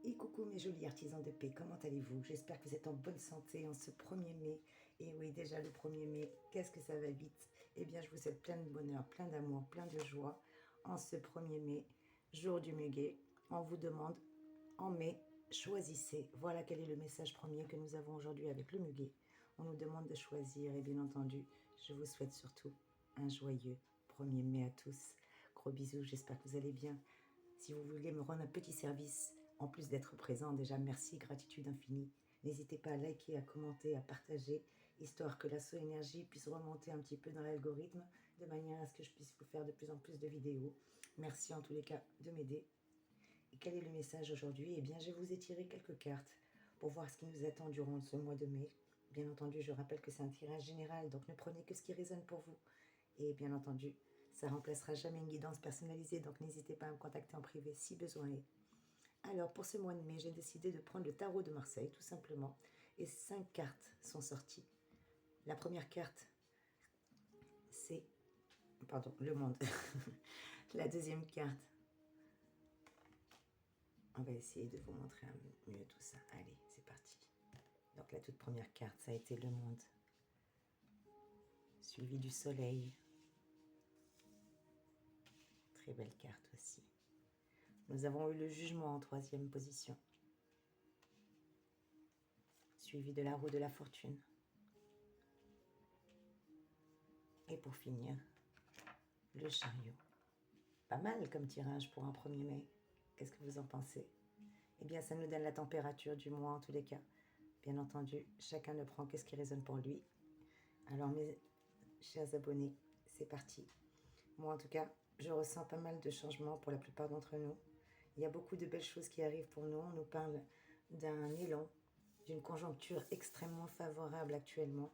Et coucou mes jolis artisans de paix, comment allez-vous? J'espère que vous êtes en bonne santé en ce 1er mai. Et oui, déjà le 1er mai, qu'est-ce que ça va vite? Eh bien, je vous souhaite plein de bonheur, plein d'amour, plein de joie en ce 1er mai, jour du muguet. On vous demande, en mai, choisissez. Voilà quel est le message premier que nous avons aujourd'hui avec le muguet. On nous demande de choisir et bien entendu, je vous souhaite surtout un joyeux 1er mai à tous. Gros bisous, j'espère que vous allez bien. Si vous voulez me rendre un petit service, en plus d'être présent, déjà merci, gratitude infinie. N'hésitez pas à liker, à commenter, à partager, histoire que la énergie puisse remonter un petit peu dans l'algorithme, de manière à ce que je puisse vous faire de plus en plus de vidéos. Merci en tous les cas de m'aider. Et quel est le message aujourd'hui? Eh bien, je vous ai tiré quelques cartes pour voir ce qui nous attend durant ce mois de mai. Bien entendu, je rappelle que c'est un tirage général, donc ne prenez que ce qui résonne pour vous. Et bien entendu, ça remplacera jamais une guidance personnalisée, donc n'hésitez pas à me contacter en privé si besoin est. Alors, pour ce mois de mai, j'ai décidé de prendre le tarot de Marseille, tout simplement. Et 5 cartes sont sorties. La première carte, c'est... Pardon, le monde. La deuxième carte, on va essayer de vous montrer mieux tout ça. Allez, c'est parti. Donc, la toute première carte, ça a été le monde. Suivi du soleil. Très belle carte aussi. Nous avons eu le jugement en 3e position. Suivi de la roue de la fortune. Et pour finir, le chariot. Pas mal comme tirage pour un 1er mai. Qu'est-ce que vous en pensez? Eh bien, ça nous donne la température du mois en tous les cas. Bien entendu, chacun ne prend que ce qui résonne pour lui. Alors, mes chers abonnés, c'est parti. Moi, en tout cas, je ressens pas mal de changements pour la plupart d'entre nous. Il y a beaucoup de belles choses qui arrivent pour nous. On nous parle d'un élan, d'une conjoncture extrêmement favorable actuellement.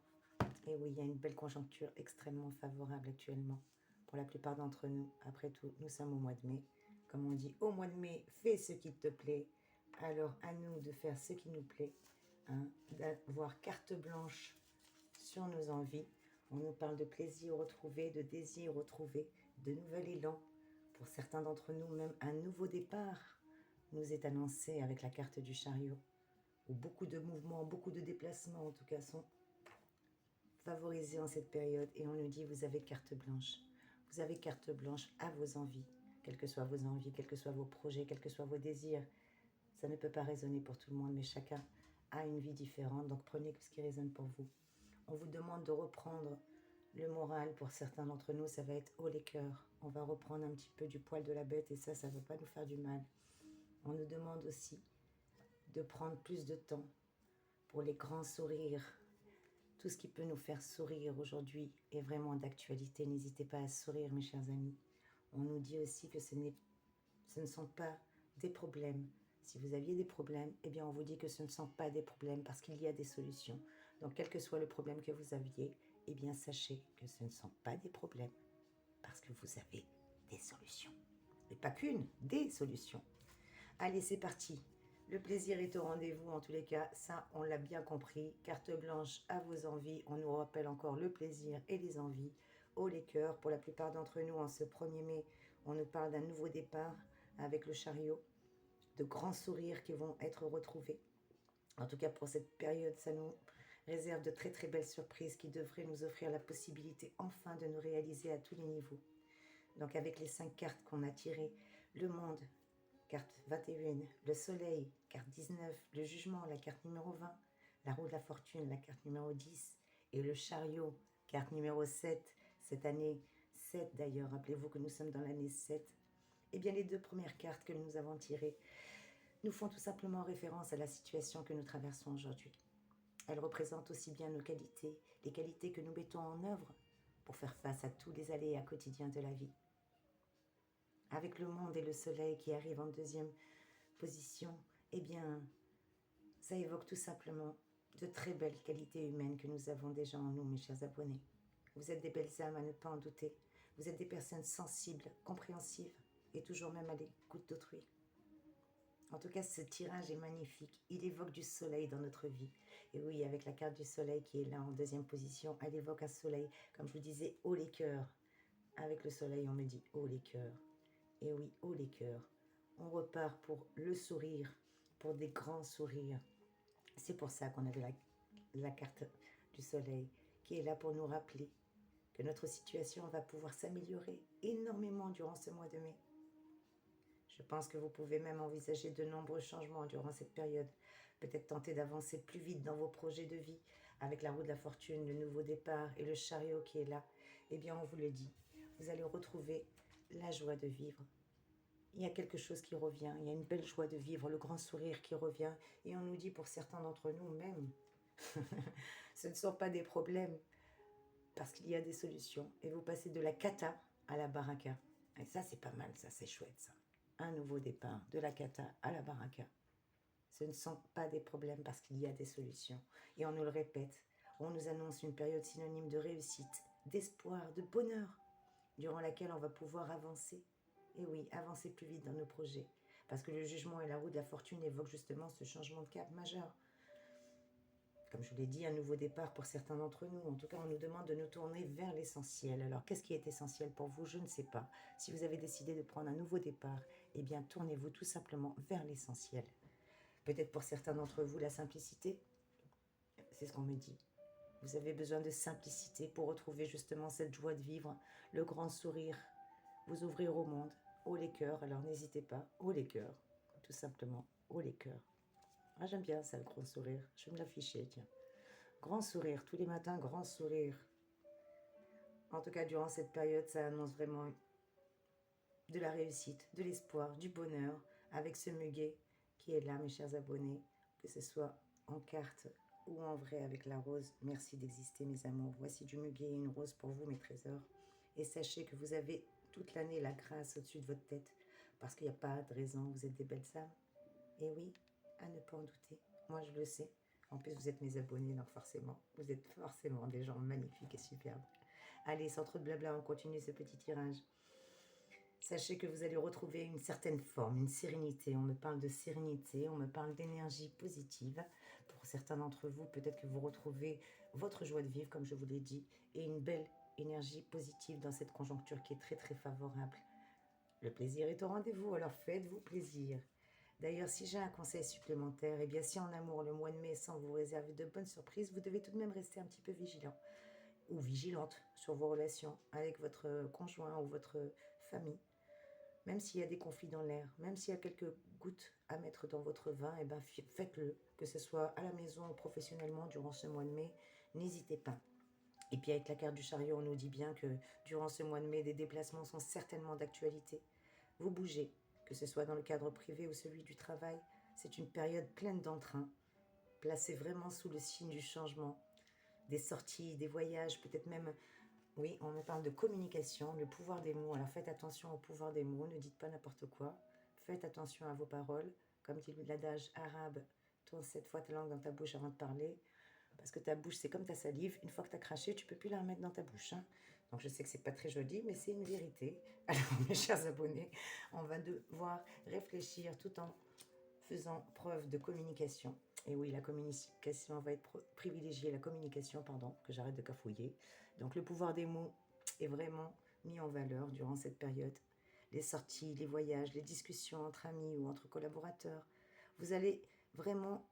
Et oui, il y a une belle conjoncture extrêmement favorable actuellement pour la plupart d'entre nous. Après tout, nous sommes au mois de mai. Comme on dit, au mois de mai, fais ce qui te plaît. Alors, à nous de faire ce qui nous plaît, hein, d'avoir carte blanche sur nos envies. On nous parle de plaisir retrouvé, de désir retrouvé, de nouvel élan. Pour certains d'entre nous, même un nouveau départ nous est annoncé avec la carte du chariot, où beaucoup de mouvements, beaucoup de déplacements en tout cas sont favorisés en cette période. Et on nous dit, vous avez carte blanche. Vous avez carte blanche à vos envies, quelles que soient vos envies, quels que soient vos projets, quels que soient vos désirs. Ça ne peut pas résonner pour tout le monde, mais chacun a une vie différente, donc prenez ce qui résonne pour vous. On vous demande de reprendre le moral. Pour certains d'entre nous, ça va être haut les cœurs. On va reprendre un petit peu du poil de la bête et ça ne va pas nous faire du mal. On nous demande aussi de prendre plus de temps pour les grands sourires. Tout ce qui peut nous faire sourire aujourd'hui est vraiment d'actualité. N'hésitez pas à sourire, mes chers amis. On nous dit aussi que ce ne sont pas des problèmes. Si vous aviez des problèmes, eh bien on vous dit que ce ne sont pas des problèmes parce qu'il y a des solutions. Donc quel que soit le problème que vous aviez, eh bien sachez que ce ne sont pas des problèmes parce que vous avez des solutions. Et pas qu'une, des solutions. Allez, c'est parti. Le plaisir est au rendez-vous en tous les cas, ça on l'a bien compris. Carte blanche à vos envies, on nous rappelle encore le plaisir et les envies. Haut les cœurs, pour la plupart d'entre nous en ce 1er mai, on nous parle d'un nouveau départ avec le chariot, de grands sourires qui vont être retrouvés. En tout cas pour cette période, ça nous réserve de très très belles surprises qui devraient nous offrir la possibilité enfin de nous réaliser à tous les niveaux. Donc avec les 5 cartes qu'on a tirées, le monde, carte 21, le soleil, carte 19, le jugement, la carte numéro 20, la roue de la fortune, la carte numéro 10, et le chariot, carte numéro 7, cette année 7 d'ailleurs, rappelez-vous que nous sommes dans l'année 7. Eh bien les 2 premières cartes que nous avons tirées nous font tout simplement référence à la situation que nous traversons aujourd'hui. Elles représentent aussi bien nos qualités, les qualités que nous mettons en œuvre pour faire face à tous les aléas quotidiens de la vie. Avec le monde et le soleil qui arrivent en 2e position, eh bien, ça évoque tout simplement de très belles qualités humaines que nous avons déjà en nous, mes chers abonnés. Vous êtes des belles âmes, à ne pas en douter. Vous êtes des personnes sensibles, compréhensives et toujours même à l'écoute d'autrui. En tout cas, ce tirage est magnifique. Il évoque du soleil dans notre vie. Et oui, avec la carte du soleil qui est là en 2e position, elle évoque un soleil, comme je vous disais, haut les cœurs. Avec le soleil, on me dit haut les cœurs. Et oui, haut les cœurs. On repart pour le sourire, pour des grands sourires. C'est pour ça qu'on avait la carte du soleil qui est là pour nous rappeler que notre situation va pouvoir s'améliorer énormément durant ce mois de mai. Je pense que vous pouvez même envisager de nombreux changements durant cette période. Peut-être tenter d'avancer plus vite dans vos projets de vie avec la roue de la fortune, le nouveau départ et le chariot qui est là. Eh bien, on vous le dit, vous allez retrouver la joie de vivre. Il y a quelque chose qui revient, il y a une belle joie de vivre, le grand sourire qui revient. Et on nous dit pour certains d'entre nous même, ce ne sont pas des problèmes parce qu'il y a des solutions. Et vous passez de la cata à la baraka. Et ça, c'est pas mal, ça, c'est chouette, ça. Un nouveau départ, de la cata à la baraka. Ce ne sont pas des problèmes parce qu'il y a des solutions. Et on nous le répète, on nous annonce une période synonyme de réussite, d'espoir, de bonheur, durant laquelle on va pouvoir avancer. Et oui, avancer plus vite dans nos projets. Parce que le jugement et la roue de la fortune évoquent justement ce changement de cap majeur. Comme je vous l'ai dit, un nouveau départ pour certains d'entre nous. En tout cas, on nous demande de nous tourner vers l'essentiel. Alors, qu'est-ce qui est essentiel pour vous? Je ne sais pas. Si vous avez décidé de prendre un nouveau départ, eh bien, tournez-vous tout simplement vers l'essentiel. Peut-être pour certains d'entre vous, la simplicité. C'est ce qu'on me dit. Vous avez besoin de simplicité pour retrouver justement cette joie de vivre, le grand sourire, vous ouvrir au monde, haut les cœurs. Alors, n'hésitez pas, haut les cœurs, tout simplement, haut les cœurs. Ah, j'aime bien ça, le grand sourire. Je vais me l'afficher, tiens. Grand sourire, tous les matins, grand sourire. En tout cas, durant cette période, ça annonce vraiment de la réussite, de l'espoir, du bonheur, avec ce muguet qui est là, mes chers abonnés, que ce soit en carte ou en vrai avec la rose. Merci d'exister, mes amours. Voici du muguet et une rose pour vous, mes trésors. Et sachez que vous avez toute l'année la grâce au-dessus de votre tête, parce qu'il n'y a pas de raison, vous êtes des belles âmes. Et oui, à ne pas en douter, moi je le sais. En plus, vous êtes mes abonnés, donc forcément, vous êtes forcément des gens magnifiques et superbes. Allez, sans trop de blabla, on continue ce petit tirage. Sachez que vous allez retrouver une certaine forme, une sérénité. On me parle de sérénité, on me parle d'énergie positive. Pour certains d'entre vous, peut-être que vous retrouvez votre joie de vivre, comme je vous l'ai dit, et une belle énergie positive dans cette conjoncture qui est très très favorable. Le plaisir est au rendez-vous, alors faites-vous plaisir. D'ailleurs, si j'ai un conseil supplémentaire, eh bien si en amour, le mois de mai, sans vous réserver de bonnes surprises, vous devez tout de même rester un petit peu vigilant ou vigilante sur vos relations avec votre conjoint ou votre famille. Même s'il y a des conflits dans l'air, même s'il y a quelques gouttes à mettre dans votre vin, eh ben faites-le, que ce soit à la maison ou professionnellement durant ce mois de mai, n'hésitez pas. Et puis avec la carte du chariot, on nous dit bien que durant ce mois de mai, des déplacements sont certainement d'actualité. Vous bougez, que ce soit dans le cadre privé ou celui du travail, c'est une période pleine d'entrain, placée vraiment sous le signe du changement, des sorties, des voyages, peut-être même, oui, on me parle de communication, le pouvoir des mots. Alors faites attention au pouvoir des mots, ne dites pas n'importe quoi, faites attention à vos paroles, comme dit l'adage arabe, tourne 7 fois ta langue dans ta bouche avant de parler, parce que ta bouche c'est comme ta salive, une fois que tu as craché, tu peux plus la remettre dans ta bouche. Hein. Donc je sais que c'est pas très joli, mais c'est une vérité. Alors mes chers abonnés, on va devoir réfléchir tout en faisant preuve de communication. Et oui, la communication va être privilégiée, la communication, pardon, que j'arrête de cafouiller. Donc le pouvoir des mots est vraiment mis en valeur durant cette période. Les sorties, les voyages, les discussions entre amis ou entre collaborateurs. Vous allez vraiment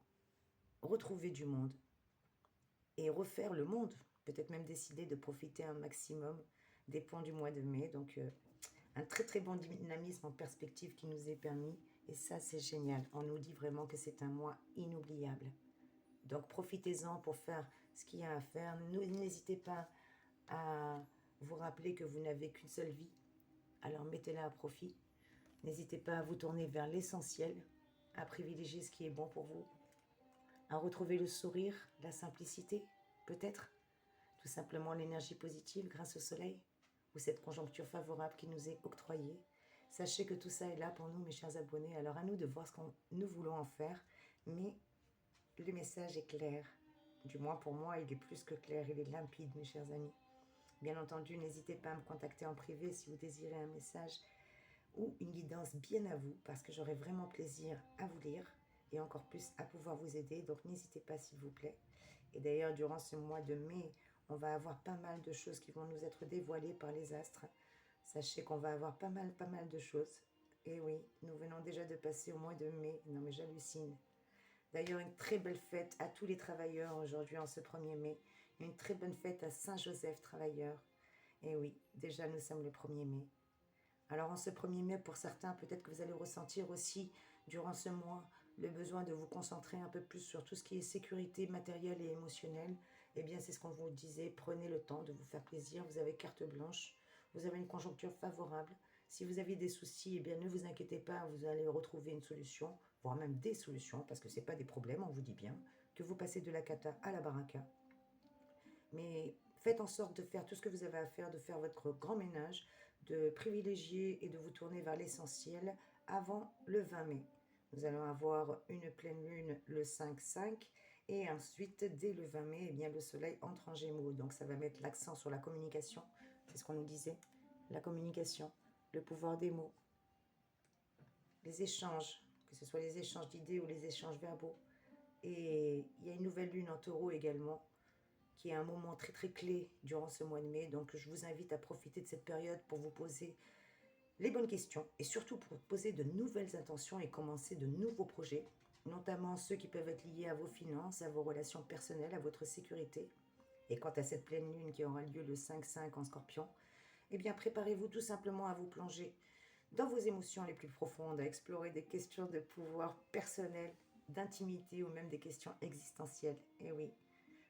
retrouver du monde et refaire le monde. Peut-être même décider de profiter un maximum des points du mois de mai. Donc un très très bon dynamisme en perspective qui nous est permis. Et ça, c'est génial. On nous dit vraiment que c'est un mois inoubliable. Donc profitez-en pour faire ce qu'il y a à faire. N'hésitez pas à vous rappeler que vous n'avez qu'une seule vie. Alors mettez-la à profit. N'hésitez pas à vous tourner vers l'essentiel, à privilégier ce qui est bon pour vous, à retrouver le sourire, la simplicité, peut-être, tout simplement l'énergie positive grâce au soleil, ou cette conjoncture favorable qui nous est octroyée. Sachez que tout ça est là pour nous, mes chers abonnés. Alors à nous de voir ce que nous voulons en faire, mais le message est clair. Du moins pour moi, il est plus que clair, il est limpide, mes chers amis. Bien entendu, n'hésitez pas à me contacter en privé si vous désirez un message ou une guidance bien à vous, parce que j'aurai vraiment plaisir à vous lire et encore plus à pouvoir vous aider. Donc n'hésitez pas, s'il vous plaît. Et d'ailleurs, durant ce mois de mai, on va avoir pas mal de choses qui vont nous être dévoilées par les astres. Sachez qu'on va avoir pas mal de choses. Et oui, nous venons déjà de passer au mois de mai. Non mais j'hallucine. D'ailleurs, une très belle fête à tous les travailleurs aujourd'hui en ce 1er mai. Une très bonne fête à Saint-Joseph, travailleurs. Et oui, déjà nous sommes le 1er mai. Alors en ce 1er mai, pour certains, peut-être que vous allez ressentir aussi durant ce mois le besoin de vous concentrer un peu plus sur tout ce qui est sécurité matérielle et émotionnelle. Eh bien, c'est ce qu'on vous disait, prenez le temps de vous faire plaisir, vous avez carte blanche, vous avez une conjoncture favorable. Si vous avez des soucis, eh bien ne vous inquiétez pas, vous allez retrouver une solution, voire même des solutions, parce que ce n'est pas des problèmes, on vous dit bien, que vous passez de la kata à la baraka. Mais faites en sorte de faire tout ce que vous avez à faire, de faire votre grand ménage, de privilégier et de vous tourner vers l'essentiel avant le 20 mai. Nous allons avoir une pleine lune le 5-5 et ensuite, dès le 20 mai, eh bien, le soleil entre en Gémeaux. Donc ça va mettre l'accent sur la communication. C'est ce qu'on nous disait. La communication, le pouvoir des mots, les échanges, que ce soit les échanges d'idées ou les échanges verbaux. Et il y a une nouvelle lune en taureau également, qui est un moment très très clé durant ce mois de mai. Donc je vous invite à profiter de cette période pour vous poser les bonnes questions et surtout pour poser de nouvelles intentions et commencer de nouveaux projets, notamment ceux qui peuvent être liés à vos finances, à vos relations personnelles, à votre sécurité. Et quant à cette pleine lune qui aura lieu le 5-5 en Scorpion, eh bien préparez-vous tout simplement à vous plonger dans vos émotions les plus profondes, à explorer des questions de pouvoir personnel, d'intimité ou même des questions existentielles. Et oui,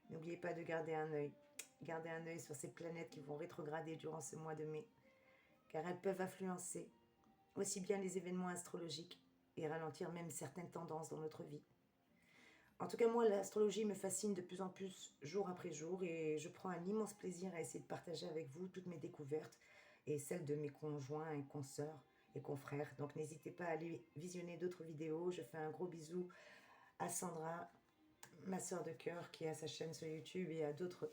n'oubliez pas de garder un œil. Gardez un œil sur ces planètes qui vont rétrograder durant ce mois de mai, car elles peuvent influencer aussi bien les événements astrologiques et ralentir même certaines tendances dans notre vie. En tout cas, moi, l'astrologie me fascine de plus en plus jour après jour et je prends un immense plaisir à essayer de partager avec vous toutes mes découvertes et celles de mes conjoints et consoeurs et confrères. Donc n'hésitez pas à aller visionner d'autres vidéos. Je fais un gros bisou à Sandra, ma sœur de cœur, qui a sa chaîne sur YouTube, et à d'autres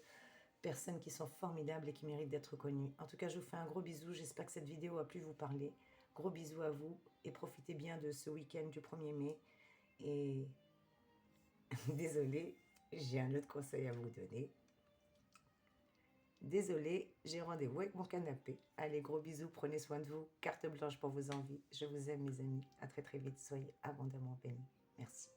personnes qui sont formidables et qui méritent d'être connues. En tout cas, je vous fais un gros bisou. J'espère que cette vidéo a pu vous parler. Gros bisous à vous et profitez bien de ce week-end du 1er mai. Et désolée, j'ai un autre conseil à vous donner. Désolée, j'ai rendez-vous avec mon canapé. Allez, gros bisous, prenez soin de vous. Carte blanche pour vos envies. Je vous aime, mes amis. À très très vite. Soyez abondamment bénis. Merci.